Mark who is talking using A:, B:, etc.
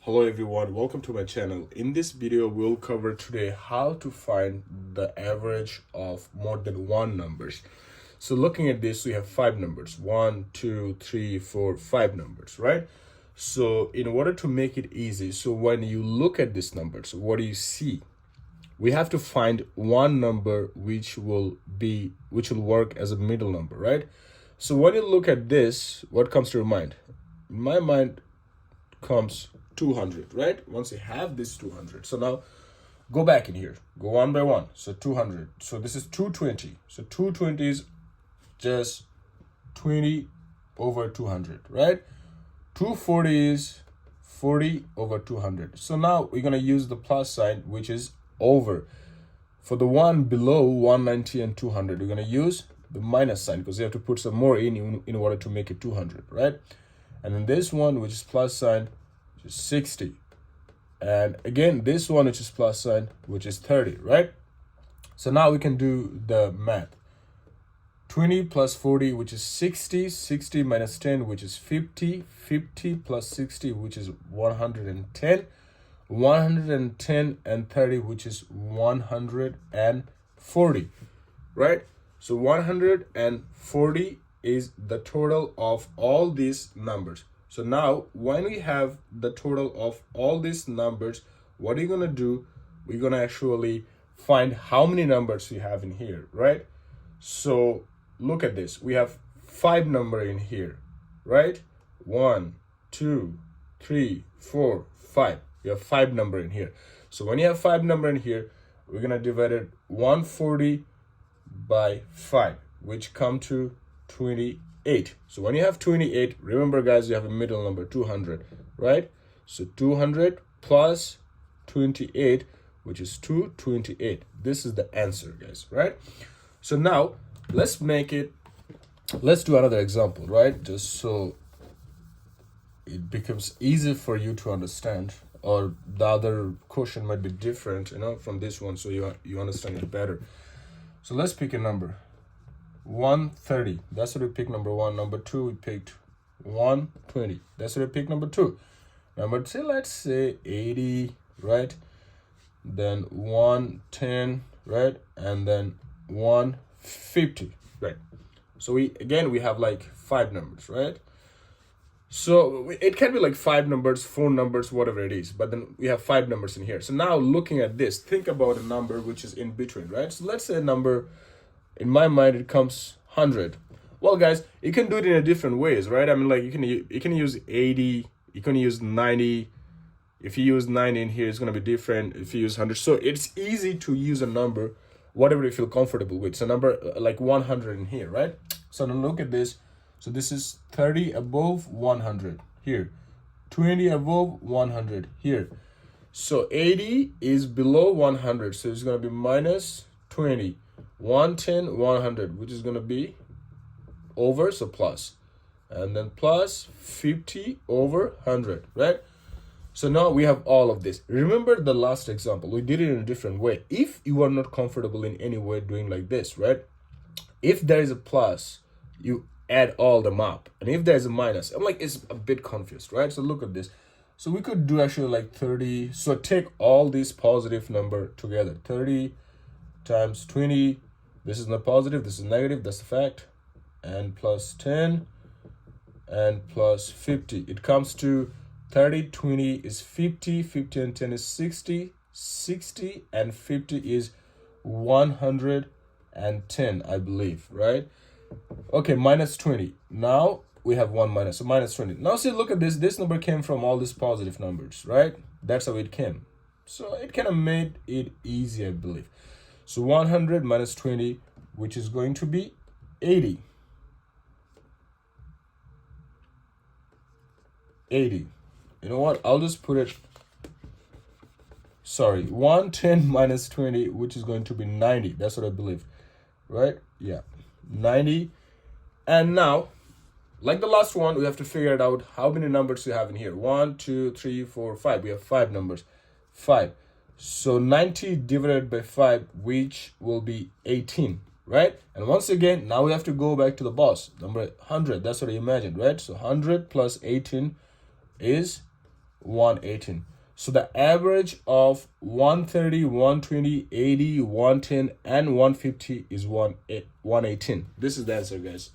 A: Hello everyone, welcome to my channel. In this video we'll cover today how to find the average of more than one numbers. So looking at this, we have five numbers, 1 2 3 4 5 numbers, right? So in order to make it easy, so when you look at these numbers, what do you see? We have to find one number which will work as a middle number, right? So when you look at this, what comes to your mind? In my mind comes 200, right? Once you have this 200, so now go back in here, go one by one. So 200, so this is 220, so 220 is just 20 over 200, right? 240 is 40 over 200. So now we're going to use the plus sign, which is over. For the one below 190 and 200, we're going to use the minus sign because you have to put some more in order to make it 200, right? And then this one, which is plus sign, which is 60. And again, this one, which is plus sign, which is 30, right? So now we can do the math. 20 plus 40, which is 60. 60 minus 10, which is 50. 50 plus 60, which is 110. 110 and 30, which is 140, right? So 140 is the total of all these numbers. So now when we have the total of all these numbers, what are you going to do? We're going to actually find how many numbers we have in here, right? So look at this. We have 5 numbers in here, right? 1 2 3 4 5. We have 5 numbers in here. So when you have 5 numbers in here, we're going to divide it 140 by 5, which come to 28. So when you have 28, remember guys, you have a middle number 200, right? So 200 plus 28, which is 228. This is the answer, guys, right? So now let's do another example, right? Just so it becomes easy for you to understand, or the other question might be different, from this one, so you understand it better. So let's pick a number. 130. That's what we picked, number 1. Number 2, we picked 120. That's what we picked, number 2. Number 3, let's say 80, right? Then 110, right? And then 150, right? So we have like 5 numbers, right? So it can be like 5 numbers, 4 numbers, whatever it is, but then we have 5 numbers in here. So now looking at this, think about a number which is in between, right? So let's say a number, in my mind, it comes 100. Well, guys, you can do it in a different ways, right? I mean, like you can use 80, you can use 90. If you use 90 in here, it's going to be different if you use 100. So it's easy to use a number, whatever you feel comfortable with. So number like 100 in here, right? So now look at this. So this is 30 above 100 here, 20 above 100 here. So 80 is below 100, so it's going to be minus 20. 110, 100, which is going to be over, so plus. And then plus 50 over 100, right? So now we have all of this. Remember the last example, we did it in a different way. If you are not comfortable in any way doing like this, right? If there is a plus, you add all them up, and if there's a minus, I'm like, it's a bit confused, right? So look at this. So we could do actually like 30. So take all these positive number together. 30 times 20. This is not positive, this is negative, that's the fact. And plus 10 and plus 50. It comes to 30, 20 is 50, 50 and 10 is 60, 60 and 50 is 110, I believe, right? Okay, minus 20. Now we have one minus, so minus 20. Now see, look at this. This number came from all these positive numbers, right? That's how it came. So it kind of made it easy, I believe. So 100 minus 20, which is going to be 80. 80. You know what? I'll just put it, 110 minus 20, which is going to be 90. That's what I believe, right? Yeah, 90. And now, like the last one, we have to figure it out how many numbers we have in here. 1 2 3 4 5. We have 5 numbers. 5. So 90 divided by 5, which will be 18, right? And once again, now we have to go back to the boss, number 100. That's what I imagined, right? So 100 plus 18 is 118. So the average of 130, 120, 80, 110, and 150 is 118. This is the answer, guys.